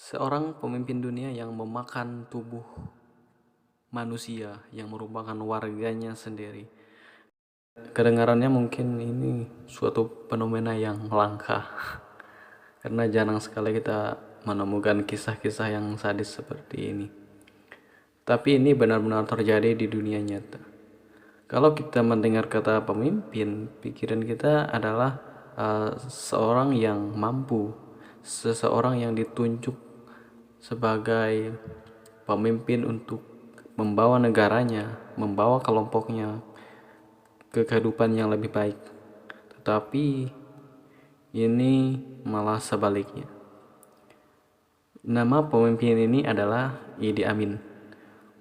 Seorang pemimpin dunia yang memakan tubuh manusia yang merupakan warganya sendiri. Kedengarannya mungkin ini suatu fenomena yang langka, karena jarang sekali kita menemukan kisah-kisah yang sadis seperti ini. Tapi ini benar-benar terjadi di dunia nyata. Kalau kita mendengar kata pemimpin, pikiran kita adalah seorang yang mampu, seseorang yang ditunjuk sebagai pemimpin untuk membawa negaranya, membawa kelompoknya ke kehidupan yang lebih baik. Tetapi ini malah sebaliknya. Nama pemimpin ini adalah Idi Amin.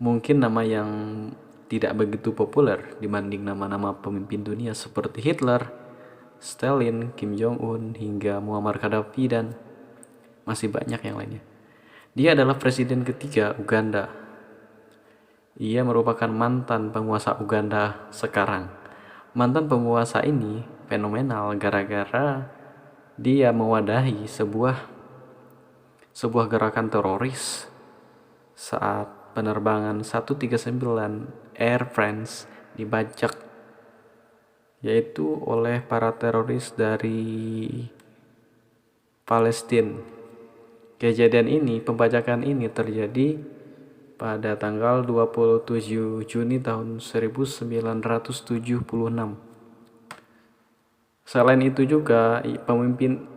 Mungkin nama yang tidak begitu populer dibanding nama-nama pemimpin dunia seperti Hitler, Stalin, Kim Jong-un, hingga Muammar Gaddafi dan masih banyak yang lainnya. Dia adalah presiden ketiga Uganda. Ia merupakan mantan penguasa Uganda sekarang. Mantan penguasa ini fenomenal gara-gara dia mewadahi sebuah gerakan teroris saat penerbangan 139 Air France dibajak, yaitu oleh para teroris dari Palestina. Kejadian ini, pembajakan ini terjadi pada tanggal 27 Juni tahun 1976. Selain itu juga pemimpin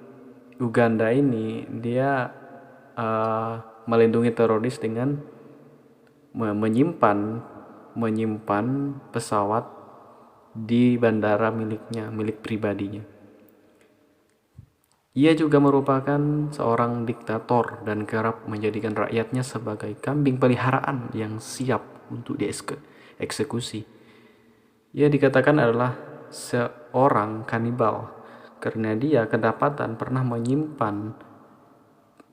Uganda ini dia melindungi teroris dengan menyimpan pesawat di bandara miliknya, milik pribadinya. Ia juga merupakan seorang diktator dan kerap menjadikan rakyatnya sebagai kambing peliharaan yang siap untuk dieksekusi. Ia dikatakan adalah seorang kanibal karena dia kedapatan pernah menyimpan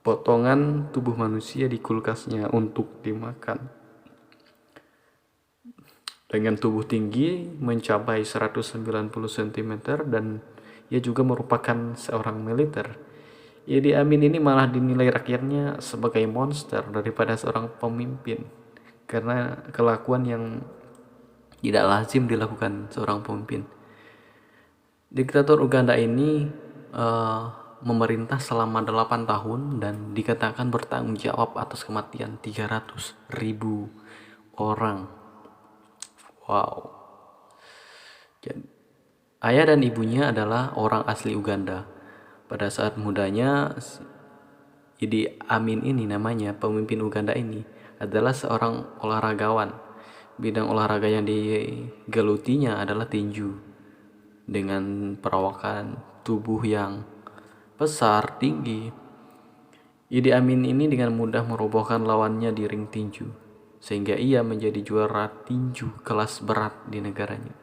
potongan tubuh manusia di kulkasnya untuk dimakan. Dengan tubuh tinggi mencapai 190 cm dan ia juga merupakan seorang militer. Idi Amin ini malah dinilai rakyatnya sebagai monster daripada seorang pemimpin karena kelakuan yang tidak lazim dilakukan seorang pemimpin. Diktator Uganda ini memerintah selama 8 tahun dan dikatakan bertanggung jawab atas kematian 300.000 orang. Wow. Ayah dan ibunya adalah orang asli Uganda. Pada saat mudanya, Idi Amin ini namanya, pemimpin Uganda ini adalah seorang olahragawan. Bidang olahraga yang digelutinya adalah tinju, dengan perawakan tubuh yang besar, tinggi. Idi Amin ini dengan mudah merobohkan lawannya di ring tinju, sehingga ia menjadi juara tinju kelas berat di negaranya.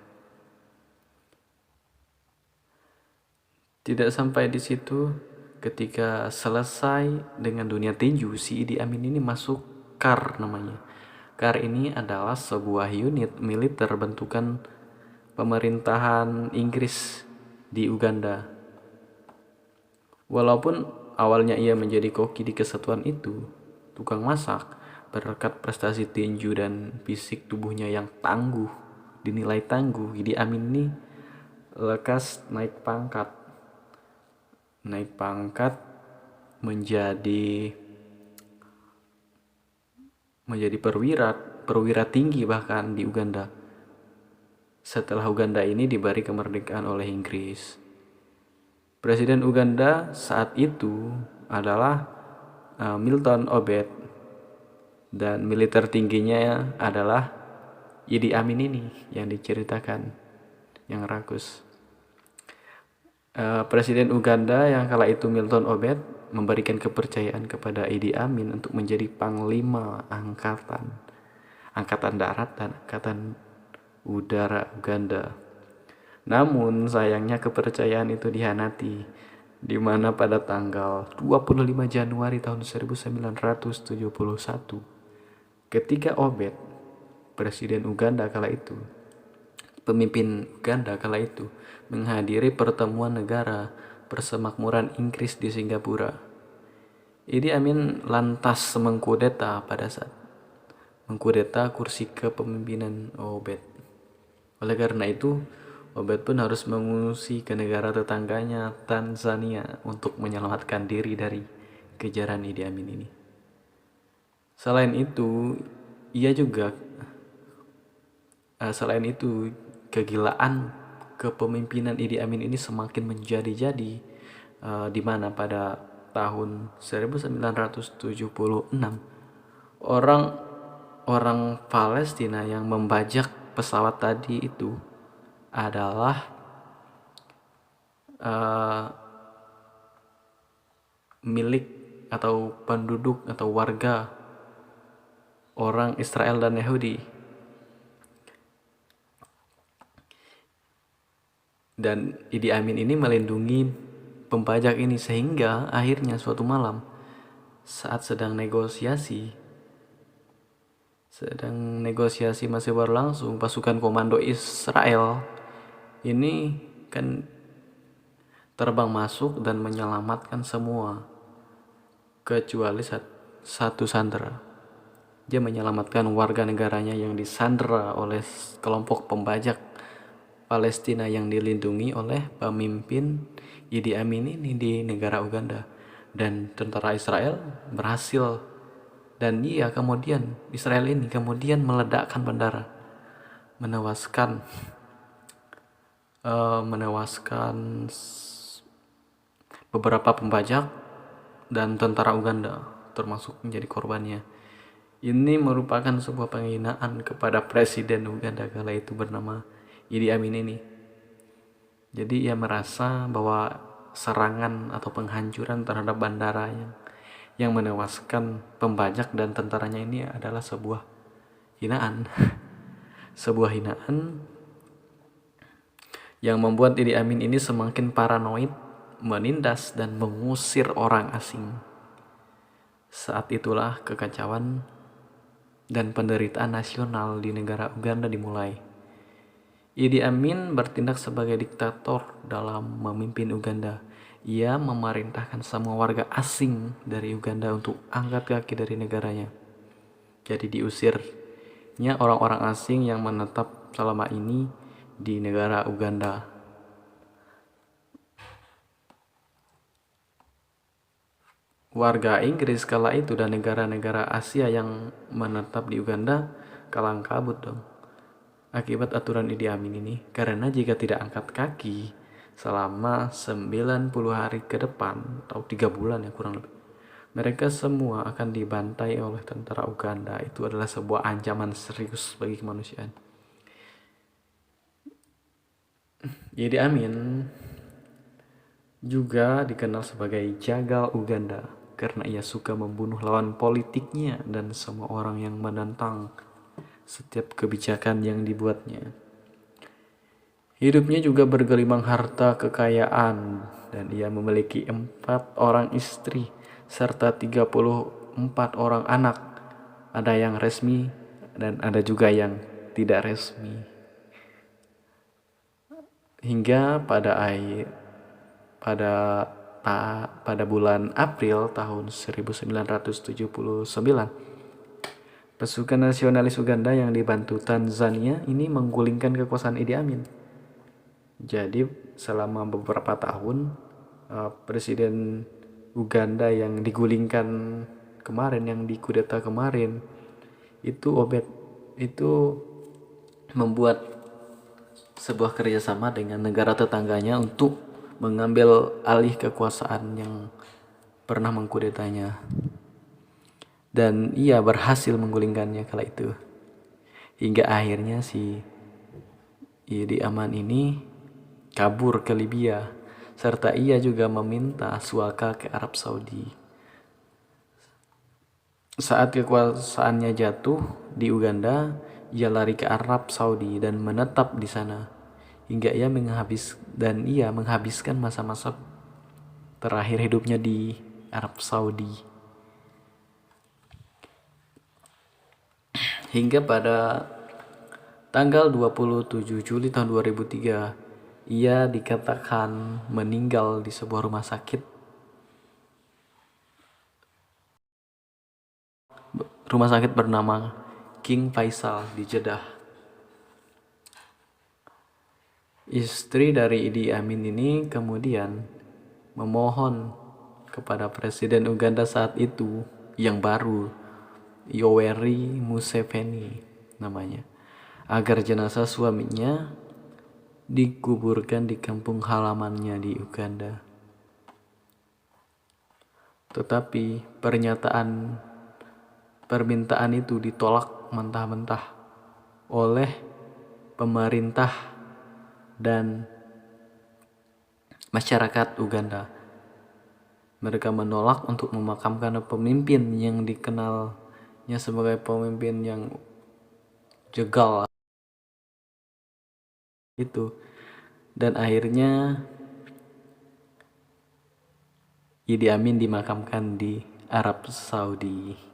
Tidak sampai di situ, ketika selesai dengan dunia tinju, si Idi Amin ini masuk KAR namanya. KAR ini adalah sebuah unit militer bentukan pemerintahan Inggris di Uganda. Walaupun awalnya ia menjadi koki di kesatuan itu, tukang masak, berkat prestasi tinju dan fisik tubuhnya yang tangguh, dinilai tangguh, Idi Amin ini lekas naik pangkat menjadi perwira tinggi bahkan di Uganda. Setelah Uganda ini diberi kemerdekaan oleh Inggris. Presiden Uganda saat itu adalah Milton Obote dan militer tingginya adalah Idi Amin ini yang diceritakan, yang rakus. Presiden Uganda yang kala itu Milton Obote memberikan kepercayaan kepada Idi Amin untuk menjadi panglima angkatan darat dan angkatan udara Uganda. Namun sayangnya kepercayaan itu dihianati, di mana pada tanggal 25 Januari tahun 1971 ketika Obote, presiden Uganda kala itu, pemimpin Uganda kala itu, menghadiri pertemuan negara persemakmuran Inggris di Singapura. Idi Amin lantas mengkudeta pada saat mengkudeta kursi kepemimpinan Obed. Oleh karena itu, Obed pun harus mengungsi ke negara tetangganya Tanzania untuk menyelamatkan diri dari kejaran Idi Amin ini. Selain itu, kegilaan kepemimpinan Idi Amin ini semakin menjadi-jadi, di mana pada tahun 1976 orang Palestina yang membajak pesawat tadi itu adalah milik atau penduduk atau warga orang Israel dan Yahudi. Dan Idi Amin ini melindungi pembajak ini sehingga akhirnya suatu malam saat sedang negosiasi masih berlangsung, pasukan komando Israel ini kan terbang masuk dan menyelamatkan semua kecuali satu sandera. Dia menyelamatkan warga negaranya yang disandera oleh kelompok pembajak Palestina yang dilindungi oleh pemimpin Idi Amin ini di negara Uganda. Dan tentara Israel berhasil, dan Israel ini kemudian meledakkan bandara, menewaskan beberapa pembajak dan tentara Uganda termasuk menjadi korbannya. Ini merupakan sebuah penghinaan kepada presiden Uganda kala itu bernama Idi Amin ini. Jadi ia merasa bahwa serangan atau penghancuran terhadap bandara yang menewaskan pembajak dan tentaranya ini adalah sebuah hinaan. Sebuah hinaan yang membuat Idi Amin ini semakin paranoid, menindas dan mengusir orang asing. Saat itulah kekacauan dan penderitaan nasional di negara Uganda dimulai. Idi Amin bertindak sebagai diktator dalam memimpin Uganda. Ia memerintahkan semua warga asing dari Uganda untuk angkat kaki dari negaranya. Jadi diusirnya orang-orang asing yang menetap selama ini di negara Uganda. Warga Inggris kala itu dan negara-negara Asia yang menetap di Uganda kalang kabut dong akibat aturan Idi Amin ini, karena jika tidak angkat kaki selama 90 hari ke depan atau 3 bulan ya kurang lebih, mereka semua akan dibantai oleh tentara Uganda. Itu adalah sebuah ancaman serius bagi kemanusiaan. Idi Amin juga dikenal sebagai jagal Uganda karena ia suka membunuh lawan politiknya dan semua orang yang menentang setiap kebijakan yang dibuatnya. Hidupnya juga bergelimang harta kekayaan, dan ia memiliki 4 orang istri serta 34 orang anak. Ada yang resmi dan ada juga yang tidak resmi. Hingga pada bulan April tahun 1979, pasukan nasionalis Uganda yang dibantu Tanzania ini menggulingkan kekuasaan Idi Amin. Jadi selama beberapa tahun presiden Uganda yang digulingkan kemarin, yang dikudeta kemarin, itu Obed itu membuat sebuah kerjasama dengan negara tetangganya untuk mengambil alih kekuasaan yang pernah mengkudetanya. Dan ia berhasil menggulingkannya kala itu. Hingga akhirnya si Idi Amin ini kabur ke Libya, serta ia juga meminta suaka ke Arab Saudi. Saat kekuasaannya jatuh di Uganda, ia lari ke Arab Saudi dan menetap di sana hingga ia menghabiskan masa-masa terakhir hidupnya di Arab Saudi. Hingga pada tanggal 27 Juli tahun 2003, ia dikatakan meninggal di sebuah rumah sakit rumah sakit bernama King Faisal di Jeddah. Istri dari Idi Amin ini kemudian memohon kepada Presiden Uganda saat itu yang baru, Yoweri Museveni namanya, agar jenazah suaminya dikuburkan di kampung halamannya di Uganda. Tetapi permintaan itu ditolak mentah-mentah oleh pemerintah dan masyarakat Uganda. Mereka menolak untuk memakamkan pemimpin yang dikenalnya sebagai pemimpin yang jegal itu. Dan akhirnya Idi Amin dimakamkan di Arab Saudi.